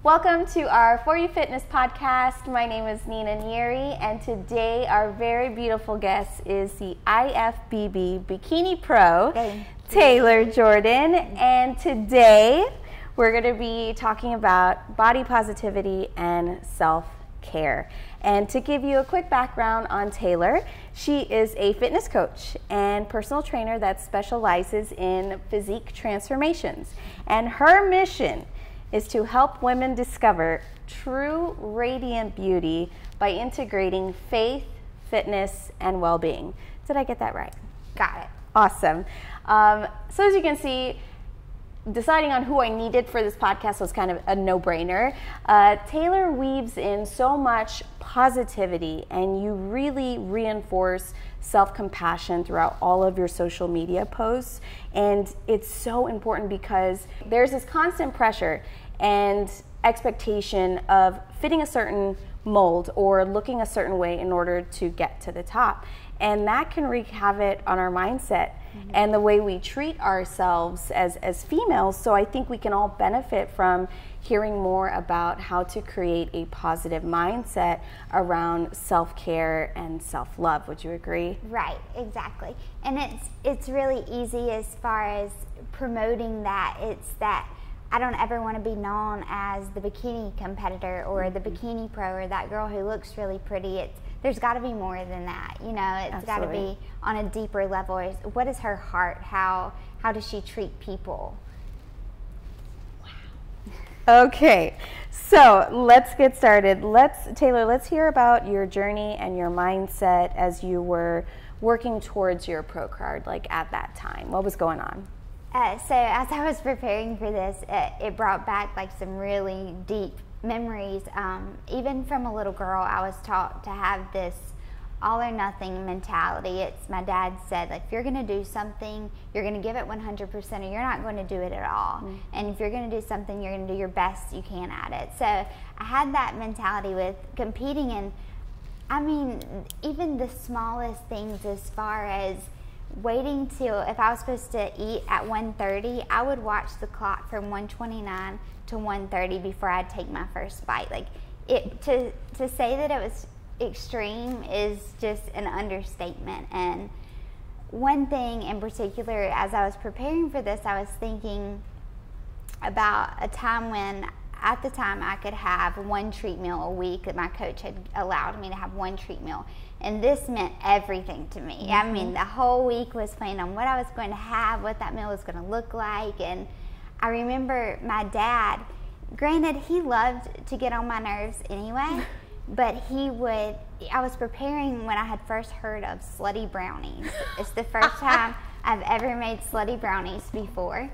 Welcome to our For You Fitness podcast. My name is Nina Nieri, and today our very beautiful guest is the IFBB Bikini Pro, Tayler Jordan. And today we're going to be talking about body positivity and self-care. And to give you a quick background on Tayler, she is a fitness coach and personal trainer that specializes in physique transformations. And her mission is to help women discover true radiant beauty by integrating faith, fitness, and well-being. Did I get that right? Got it. Awesome. So as you can see, deciding on who I needed for this podcast was kind of a no-brainer. Tayler weaves in so much positivity, and you really reinforce self-compassion throughout all of your social media posts. And it's so important because there's this constant pressure and expectation of fitting a certain mold or looking a certain way in order to get to the top. And that can wreak havoc on our mindset and the way we treat ourselves as females. So I think we can all benefit from hearing more about how to create a positive mindset around self-care and self-love. Would you agree? Right, exactly. And it's really easy as far as promoting that. It's that I don't ever want to be known as the bikini competitor or the bikini pro or that girl who looks really pretty. There's got to be more than that. You know, it's got to be on a deeper level. What is her heart? How does she treat people? Wow. Okay, so let's get started. Tayler, let's hear about your journey and your mindset as you were working towards your pro card, like at that time. What was going on? So as I was preparing for this, it brought back like some really deep memories. Even from a little girl, I was taught to have this all or nothing mentality. My dad said, like, if you're going to do something, you're going to give it 100% or you're not going to do it at all. And if you're going to do something, you're going to do your best you can at it. So I had that mentality with competing, and I mean, even the smallest things as far as waiting till, if I was supposed to eat at 1:30, I would watch the clock from 1:29 to 1:30 before I'd take my first bite. Like, to say that it was extreme is just an understatement. And one thing in particular, as I was preparing for this, I was thinking about a time when, at the time, I could have one treat meal a week. That my coach had allowed me to have one treat meal. And this meant everything to me. I mean, the whole week was planned on what I was going to have, what that meal was going to look like. And I remember my dad, granted, he loved to get on my nerves anyway, but I was preparing when I had first heard of slutty brownies. It's the first time I've ever made slutty brownies before.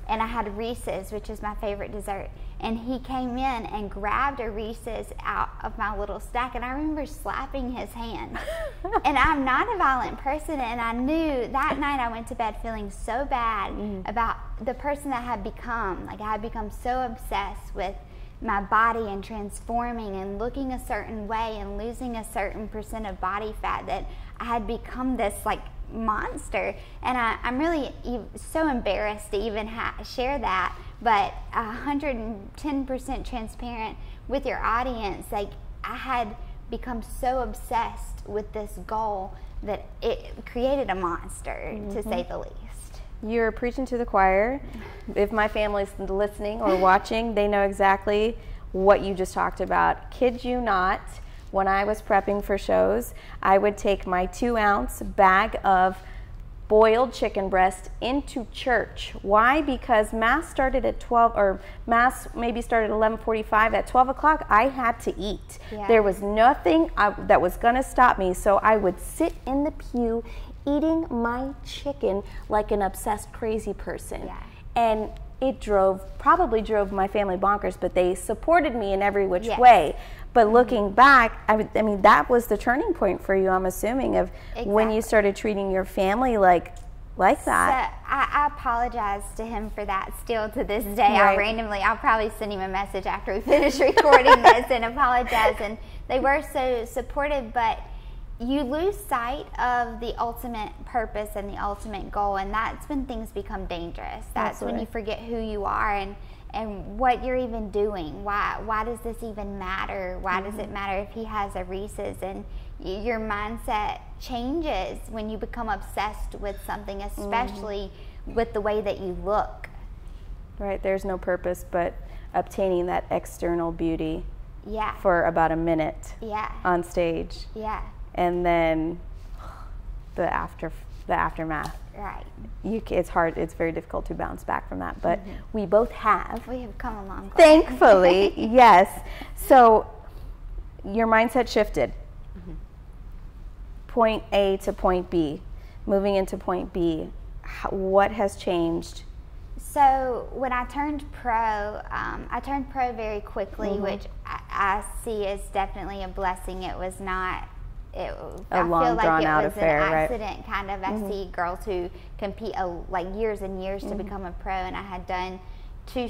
And I had Reese's, which is my favorite dessert. And he came in and grabbed a Reese's out of my little stack, and I remember slapping his hand. And I'm not a violent person, and I knew that night I went to bed feeling so bad about the person that I had become. Like, I had become so obsessed with my body and transforming and looking a certain way and losing a certain percent of body fat that I had become this, like, monster. And I'm really so embarrassed to even share that, but 110% transparent with your audience. Like, I had become so obsessed with this goal that it created a monster, to say the least. You're preaching to the choir. If my family's listening or watching, they know exactly what you just talked about. Kid you not, when I was prepping for shows, I would take my 2-ounce bag of boiled chicken breast into church. Why? Because mass started at 12, or mass maybe started at 11:45. At 12 o'clock, I had to eat. Yeah. There was nothing that was going to stop me. So I would sit in the pew eating my chicken like an obsessed crazy person. Yeah. And it probably drove my family bonkers, but they supported me in every which way. But looking back, I mean, that was the turning point for you, I'm assuming, of when you started treating your family like that. So I apologize to him for that still to this day. Right. I'll probably send him a message after we finish recording this and apologize. And they were so supportive, but you lose sight of the ultimate purpose and the ultimate goal, and that's when things become dangerous. That's when you forget who you are. And and what you're even doing. Why does this even matter? Why does it matter if he has a Reese's? And your mindset changes when you become obsessed with something, especially with the way that you look. Right, there's no purpose but obtaining that external beauty for about a minute on stage. Yeah. And then the aftermath. Right. It's hard, it's very difficult to bounce back from that, but we both have. We have come a long way. Thankfully, yes. So your mindset shifted. Point A to point B. Moving into point B, what has changed? So when I turned pro, I turned pro very quickly, which I see as definitely a blessing. It was not I feel like it was an accident, kind of. I see girls who compete like years and years to become a pro, and I had done two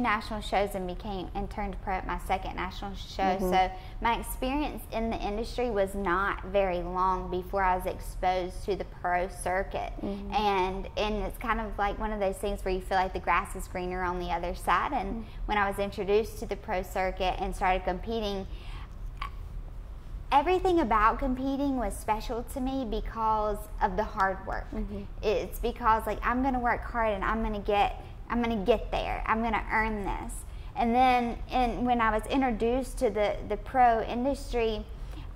national shows and turned pro at my second national show. So my experience in the industry was not very long before I was exposed to the pro circuit. And it's kind of like one of those things where you feel like the grass is greener on the other side. And when I was introduced to the pro circuit and started competing, everything about competing was special to me because of the hard work. It's because, like, I'm going to work hard and I'm going to get there. I'm going to earn this. And then when I was introduced to the pro industry,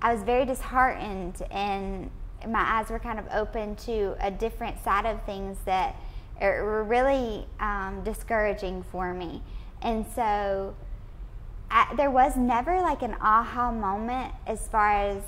I was very disheartened, and my eyes were kind of open to a different side of things that were really discouraging for me. And so there was never like an aha moment as far as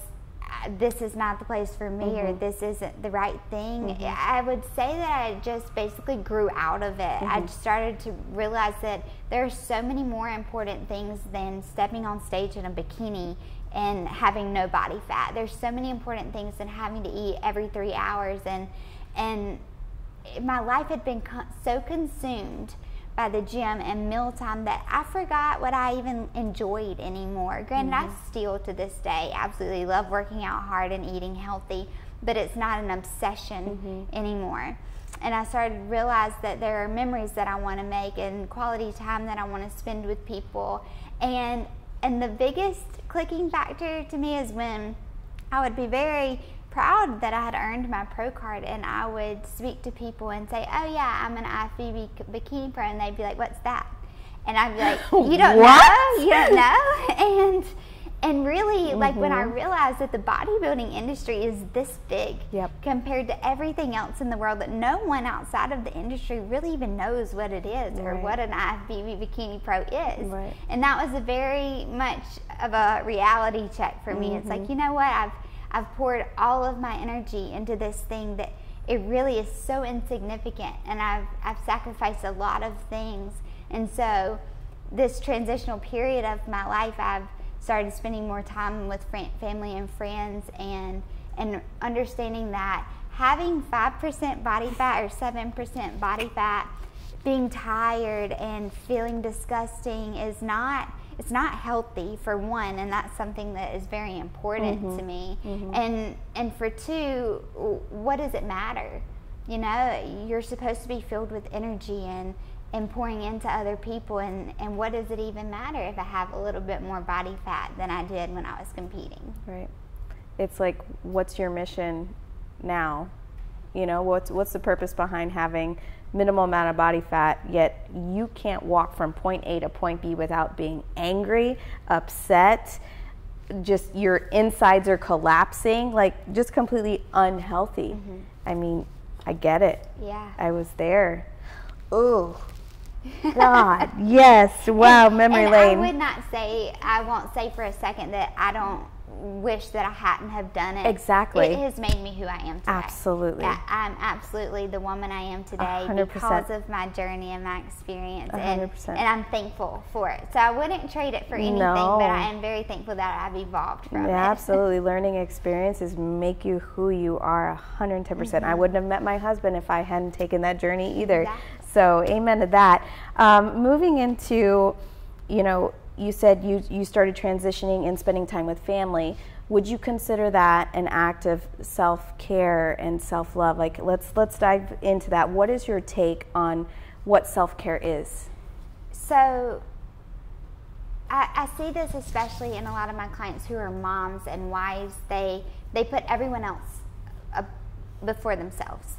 this is not the place for me or this isn't the right thing. I would say that I just basically grew out of it. I started to realize that there are so many more important things than stepping on stage in a bikini and having no body fat. There's so many important things than having to eat every 3 hours, and my life had been so consumed by the gym and mealtime that I forgot what I even enjoyed anymore. Granted, I still to this day absolutely love working out hard and eating healthy, but it's not an obsession anymore. And I started to realize that there are memories that I want to make and quality time that I want to spend with people. And the biggest clicking factor to me is when I would be very proud that I had earned my pro card, and I would speak to people and say, oh yeah, I'm an IFBB bikini pro, and they'd be like, what's that? And I'd be like, you don't know? You don't know? And really, like, when I realized that the bodybuilding industry is this big compared to everything else in the world, that no one outside of the industry really even knows what it is or what an IFBB bikini pro is. And that was a very much of a reality check for me. It's like, you know what, I've poured all of my energy into this thing that it really is so insignificant, and I've sacrificed a lot of things. And so this transitional period of my life, I've started spending more time with family and friends, and understanding that having 5% body fat or 7% body fat, being tired and feeling disgusting is not healthy, for one, and that's something that is very important to me. And for two, what does it matter? You know, you're supposed to be filled with energy and pouring into other people, and what does it even matter if I have a little bit more body fat than I did when I was competing? Right. It's like, what's your mission now? You know, what's the purpose behind having minimal amount of body fat, yet you can't walk from point A to point B without being angry, upset, just your insides are collapsing, like just completely unhealthy. I mean, I get it. Yeah. I was there. Oh, God, yes. Wow, memory lane. I won't say for a second that I don't wish that I hadn't have done it. Exactly. It has made me who I am today. Absolutely. I'm absolutely the woman I am today 100%. Because of my journey and my experience. 100%. And I'm thankful for it. So I wouldn't trade it for anything, but I am very thankful that I've evolved from it. Absolutely. Learning experiences make you who you are 110%. I wouldn't have met my husband if I hadn't taken that journey either. Exactly. So amen to that. Moving into, you know, you said you started transitioning and spending time with family. Would you consider that an act of self-care and self-love? Like, let's dive into that. What is your take on what self-care is? So I see this especially in a lot of my clients who are moms and wives. They put everyone else before themselves.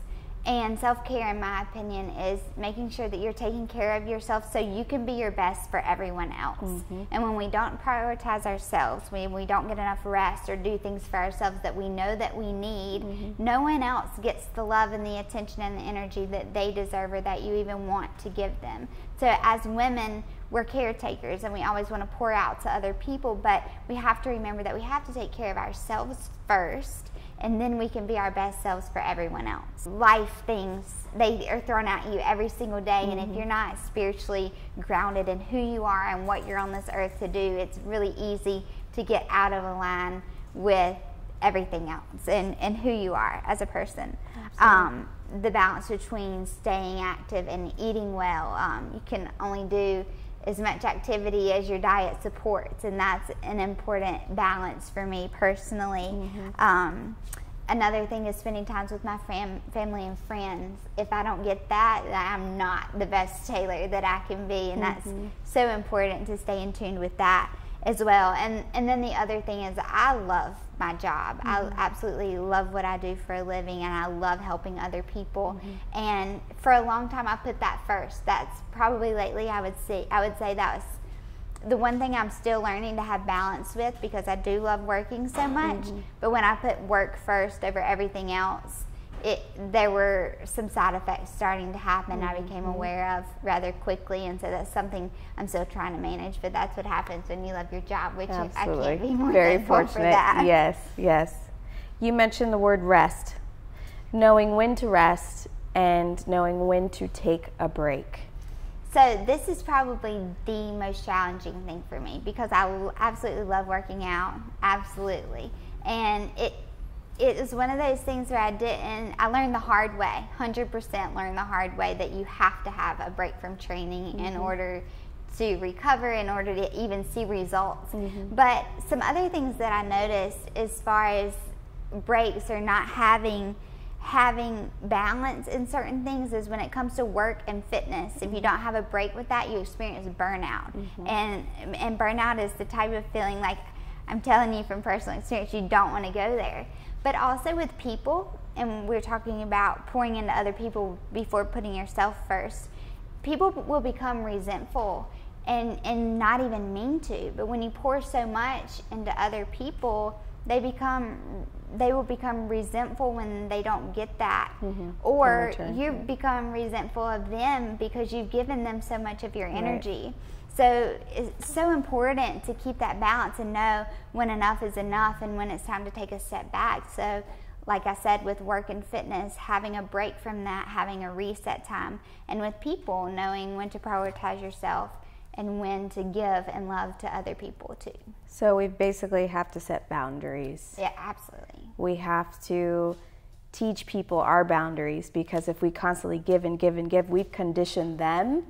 And self-care, in my opinion, is making sure that you're taking care of yourself so you can be your best for everyone else. Mm-hmm. And when we don't prioritize ourselves, when we don't get enough rest or do things for ourselves that we know that we need, mm-hmm. no one else gets the love and the attention and the energy that they deserve or that you even want to give them. So as women, we're caretakers and we always want to pour out to other people, but we have to remember that we have to take care of ourselves first, and then we can be our best selves for everyone else. Life things, they are thrown at you every single day, mm-hmm. and if you're not spiritually grounded in who you are and what you're on this earth to do, it's really easy to get out of line with everything else and who you are as a person. The balance between staying active and eating well. You can only do as much activity as your diet supports, and that's an important balance for me personally. Mm-hmm. Another thing is spending time with my family and friends. If I don't get that, I'm not the best Tayler that I can be, and that's mm-hmm. so important to stay in tune with that as well. And then the other thing is I love my job. Mm-hmm. I absolutely love what I do for a living, and I love helping other people. Mm-hmm. And for a long time I put that first. That's probably lately I would say that was the one thing I'm still learning to have balance with, because I do love working so much. Mm-hmm. But when I put work first over everything else, there were some side effects starting to happen. Mm-hmm. I became aware of rather quickly, and so that's something I'm still trying to manage. But that's what happens when you love your job, which absolutely. I can't be more very thankful fortunate for that. Yes. You mentioned the word rest, knowing when to rest and knowing when to take a break. So this is probably the most challenging thing for me, because I absolutely love working out, absolutely, and it is one of those things where I learned the hard way, 100% learned the hard way, that you have to have a break from training mm-hmm. in order to recover, in order to even see results. Mm-hmm. But some other things that I noticed as far as breaks or not having balance in certain things is when it comes to work and fitness. If you don't have a break with that, you experience burnout. Mm-hmm. And burnout is the type of feeling, like I'm telling you from personal experience, you don't want to go there. But also with people, and we're talking about pouring into other people before putting yourself first, people will become resentful and not even mean to. But when you pour so much into other people, they will become resentful when they don't get that. Mm-hmm. Or you become resentful of them because you've given them so much of your energy. Right. So it's so important to keep that balance and know when enough is enough and when it's time to take a step back. So like I said, with work and fitness, having a break from that, having a reset time, and with people, knowing when to prioritize yourself and when to give and love to other people too. So we basically have to set boundaries. Yeah, absolutely. We have to teach people our boundaries, because if we constantly give and give and give, we've conditioned them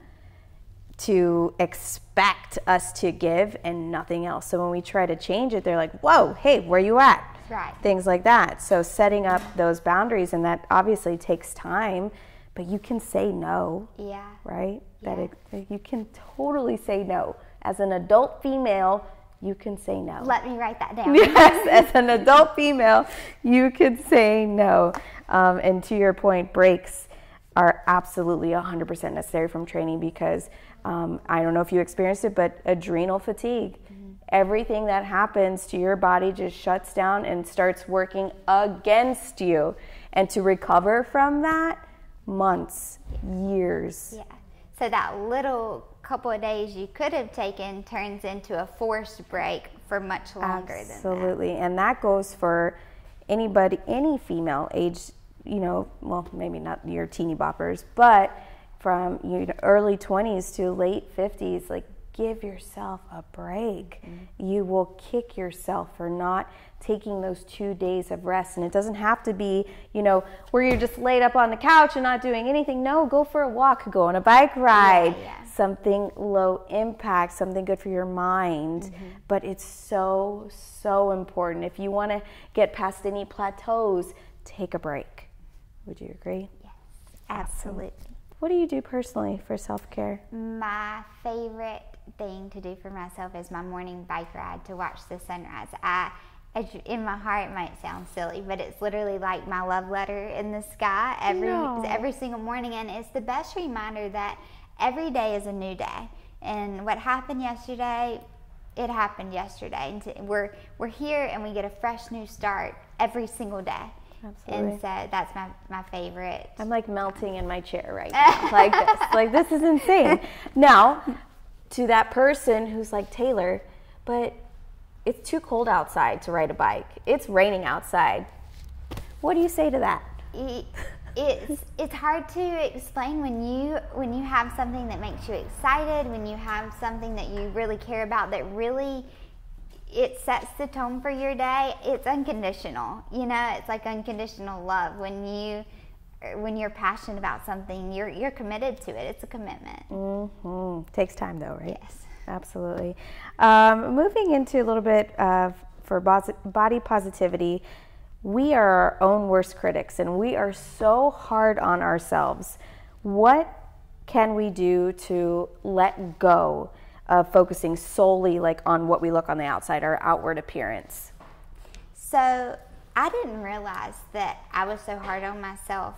to expect us to give and nothing else. So when we try to change it, they're like, whoa, hey, where you at? Right. Things like that. So setting up those boundaries, and that obviously takes time, but you can say no. Yeah. Right? Yeah. You can totally say no. As an adult female, you can say no. Let me write that down. Yes, as an adult female, you can say no. And to your point, breaks are absolutely 100% necessary from training, because I don't know if you experienced it, but adrenal fatigue. Mm-hmm. Everything that happens to your body just shuts down and starts working against you. And to recover from that, months, years. Yeah. So that little couple of days you could have taken turns into a forced break for much longer than that. Absolutely. And that goes for anybody, any female age, well, maybe not your teeny boppers, but from early 20s to late 50s, like, give yourself a break. Mm-hmm. You will kick yourself for not taking those 2 days of rest. And it doesn't have to be, where you're just laid up on the couch and not doing anything. No, go for a walk, go on a bike ride, something low impact, something good for your mind. Mm-hmm. But it's so, so important. If you want to get past any plateaus, take a break. Would you agree? Yes, absolutely. What do you do personally for self-care? My favorite thing to do for myself is my morning bike ride to watch the sunrise. In my heart, it might sound silly, but it's literally like my love letter in the sky every single morning, and it's the best reminder that every day is a new day. And what happened yesterday, it happened yesterday. And we're here, and we get a fresh new start every single day. Absolutely. And so that's my favorite. I'm like melting in my chair right now, like this. Like, this is insane. Now, to that person who's like, Tayler, but it's too cold outside to ride a bike. It's raining outside. What do you say to that? It's hard to explain when you have something that makes you excited, when you have something that you really care about, that really it sets the tone for your day. It's unconditional. It's like unconditional love. When you're passionate about something, you're committed to it. It's a commitment. Mm-hmm. Takes time though, right? Yes. Absolutely. Moving into a little bit for body positivity, we are our own worst critics, and we are so hard on ourselves. What can we do to let go of focusing solely on what we look on the outside, our outward appearance? So I didn't realize that I was so hard on myself.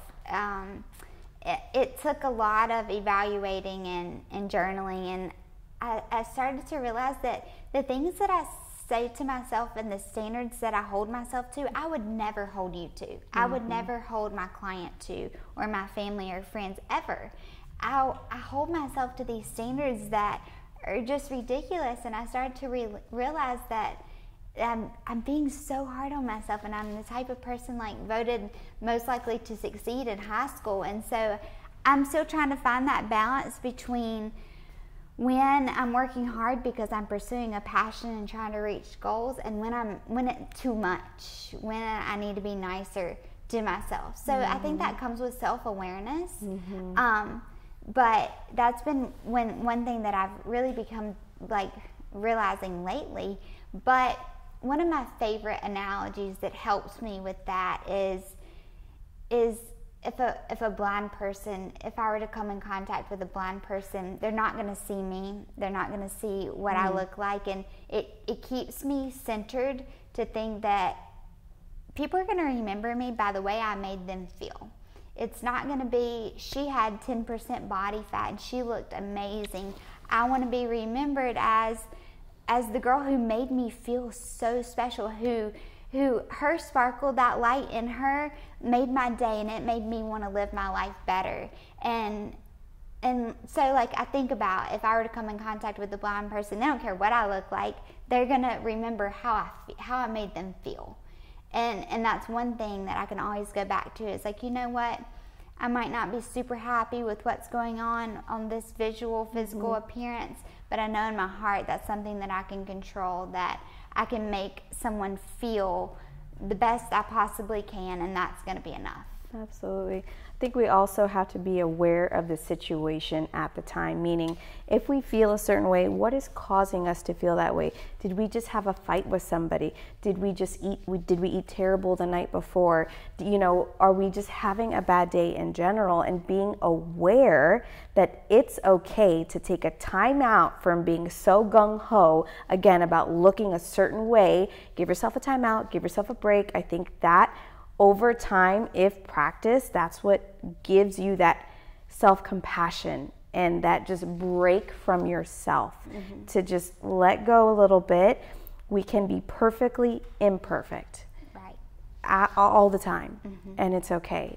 It took a lot of evaluating and journaling, and I started to realize that the things that I say to myself and the standards that I hold myself to, I would never hold you to. Mm-hmm. I would never hold my client to, or my family or friends ever. I hold myself to these standards that are just ridiculous, and I started to realize that I'm being so hard on myself, and I'm the type of person voted most likely to succeed in high school, and so I'm still trying to find that balance between when I'm working hard because I'm pursuing a passion and trying to reach goals, and when it's too much, when I need to be nicer to myself. So I think that comes with self-awareness. Mm-hmm. But that's been one thing that I've really become realizing lately. But one of my favorite analogies that helps me with that is if a blind person, if I were to come in contact with a blind person, they're not going to see me. They're not going to see what I look like, and it keeps me centered to think that people are going to remember me by the way I made them feel. It's not going to be, she had 10% body fat and she looked amazing. I want to be remembered as the girl who made me feel so special, who her sparkle, that light in her made my day, and it made me want to live my life better. And so I think about, if I were to come in contact with a blind person, they don't care what I look like, they're going to remember how I made them feel. And that's one thing that I can always go back to. It's you know what? I might not be super happy with what's going on this physical appearance, but I know in my heart that's something that I can control, that I can make someone feel the best I possibly can, and that's going to be enough. Absolutely. I think we also have to be aware of the situation at the time, meaning if we feel a certain way, what is causing us to feel that way? Did we just have a fight with somebody? Did we eat terrible the night before? Are we just having a bad day in general? And being aware that it's okay to take a time out from being so gung-ho, again, about looking a certain way. Give yourself a time out, give yourself a break. I think that over time, if practiced, that's what gives you that self-compassion and that just break from yourself, to just let go a little bit. We can be perfectly imperfect, right, all the time, and it's okay.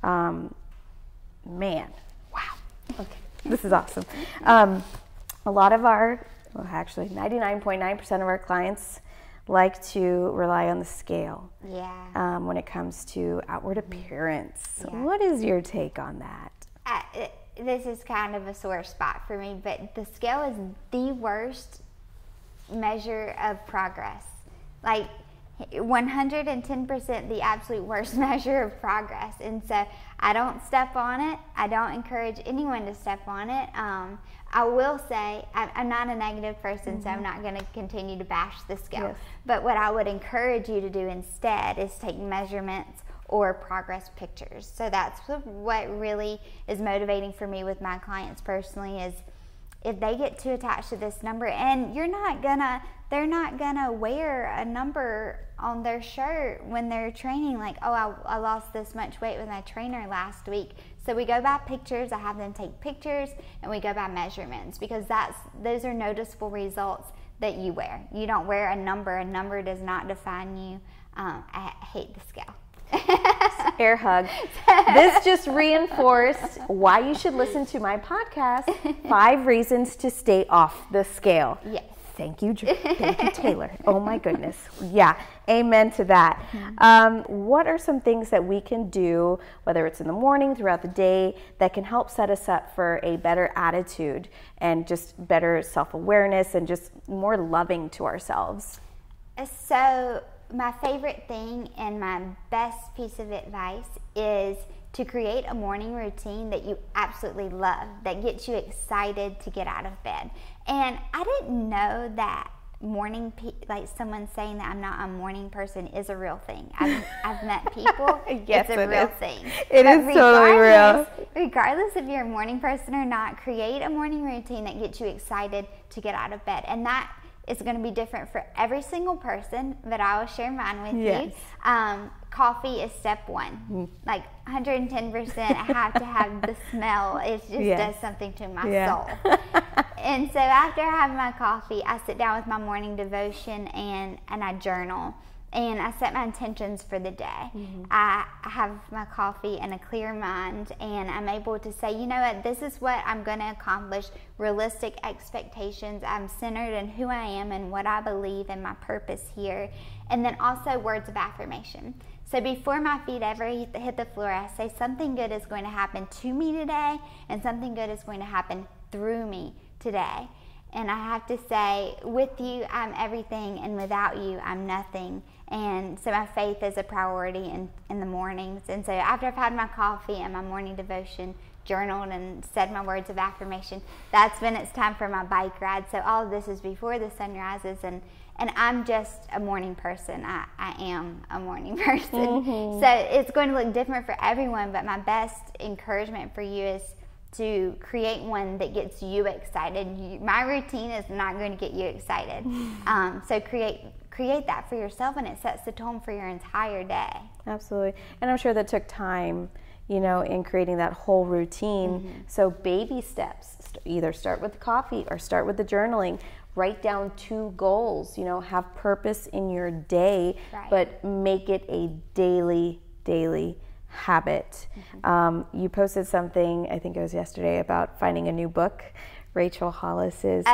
Man, wow, okay, this is awesome. A lot of actually 99.9% of our clients like to rely on the scale when it comes to outward appearance. Yeah. What is your take on that? This is kind of a sore spot for me, but the scale is the worst measure of progress. 110% the absolute worst measure of progress. And so I don't step on it. I don't encourage anyone to step on it. I will say I'm not a negative person, so I'm not going to continue to bash the scale. Yes. But what I would encourage you to do instead is take measurements or progress pictures. So that's what really is motivating for me with my clients personally, is if they get too attached to this number, and they're not gonna wear a number on their shirt when they're training, like, oh, I lost this much weight with my trainer last week. So we go by pictures. I have them take pictures, and we go by measurements, because those are noticeable results that you wear. You don't wear a number. A number does not define you. I hate the scale. Air hug. This just reinforced why you should listen to my podcast, 5 Reasons to Stay Off the Scale. Yes. Thank you, Tayler. Oh my goodness. Yeah, amen to that. What are some things that we can do, whether it's in the morning, throughout the day, that can help set us up for a better attitude and just better self-awareness and just more loving to ourselves? So my favorite thing and my best piece of advice is to create a morning routine that you absolutely love, that gets you excited to get out of bed. And I didn't know that like someone saying that I'm not a morning person is a real thing. I've met people. Yes, it's a real thing. It is totally real. Regardless if you're a morning person or not, create a morning routine that gets you excited to get out of bed. And that is going to be different for every single person, but I will share mine with you. Coffee is step 1. Like 110%, I have to have the smell. It just does something to my soul. And so after I have my coffee, I sit down with my morning devotion and I journal. And I set my intentions for the day. I have my coffee and a clear mind, and I'm able to say, you know what, this is what I'm going to accomplish, realistic expectations. I'm centered in who I am and what I believe and my purpose here. And then also words of affirmation. So before my feet ever hit the floor, I say something good is going to happen to me today, and something good is going to happen through me today. And I have to say, with you, I'm everything, and without you, I'm nothing. And so my faith is a priority in the mornings. And so after I've had my coffee and my morning devotion, journaled and said my words of affirmation, that's when it's time for my bike ride. So all of this is before the sun rises, and I'm just a morning person. I am a morning person. So it's going to look different for everyone, but my best encouragement for you is to create one that gets you excited. My routine is not going to get you excited. So create that for yourself, and it sets the tone for your entire day. Absolutely. And I'm sure that took time, in creating that whole routine. So baby steps, either start with the coffee or start with the journaling. Write down 2 goals, have purpose in your day, but make it a daily habit. You posted something, I think it was yesterday, about finding a new book. Rachel Hollis's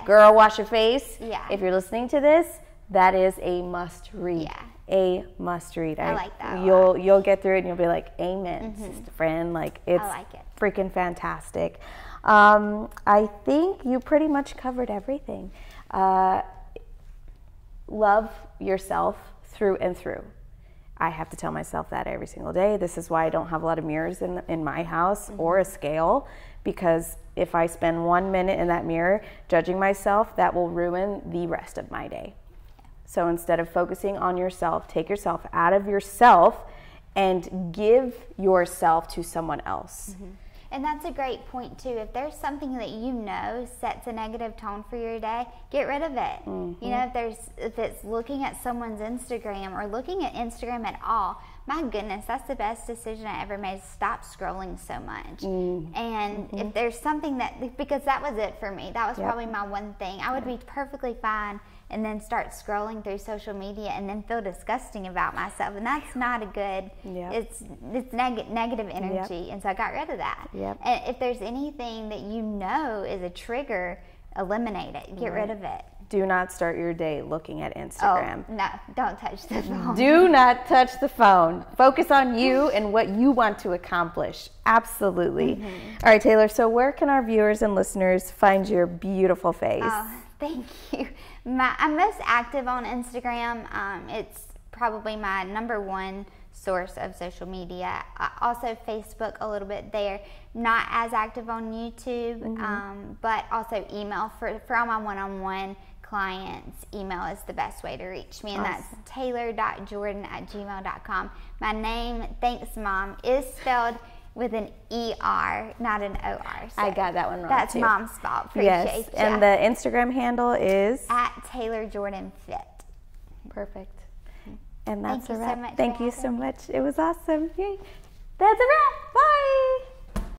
Girl Wash Your Face. If you're listening to this, that is a must read. A must read. I like that. You'll get through it and you'll be like, amen, sister friend. Like, it's freaking fantastic. I think you pretty much covered everything. Love yourself through and through. I have to tell myself that every single day. This is why I don't have a lot of mirrors in my house or a scale, because if I spend 1 minute in that mirror judging myself, that will ruin the rest of my day. So instead of focusing on yourself, take yourself out of yourself and give yourself to someone else. And that's a great point too. If there's something that sets a negative tone for your day, get rid of it. If it's looking at someone's Instagram or looking at Instagram at all, my goodness, that's the best decision I ever made. Stop scrolling so much. And if there's something because that was it for me. That was probably my one thing. I would be perfectly fine and then start scrolling through social media and then feel disgusting about myself, and that's not a good. It's negative energy, and so I got rid of that. And if there's anything that is a trigger, eliminate it. Get rid of it. Do not start your day looking at Instagram. Oh, no, don't touch the phone. Do not touch the phone. Focus on you and what you want to accomplish. Absolutely. All right, Tayler, so where can our viewers and listeners find your beautiful face? Oh, thank you. I'm most active on Instagram. It's probably my number 1 source of social media. Also Facebook a little bit there. Not as active on YouTube, but also email for all my one-on-one clients, email is the best way to reach me, and Awesome. that's taylor.jordan@gmail.com. My name, thanks Mom, is spelled with an ER, not an OR. So I got that one wrong that's too. Mom's fault. Appreciate Yes, ya. and the Instagram handle is @TaylorJordanFit. perfect. And that's Thank you a so wrap. much Thank for you so having me. much. It was awesome. Yay. That's a wrap. Bye.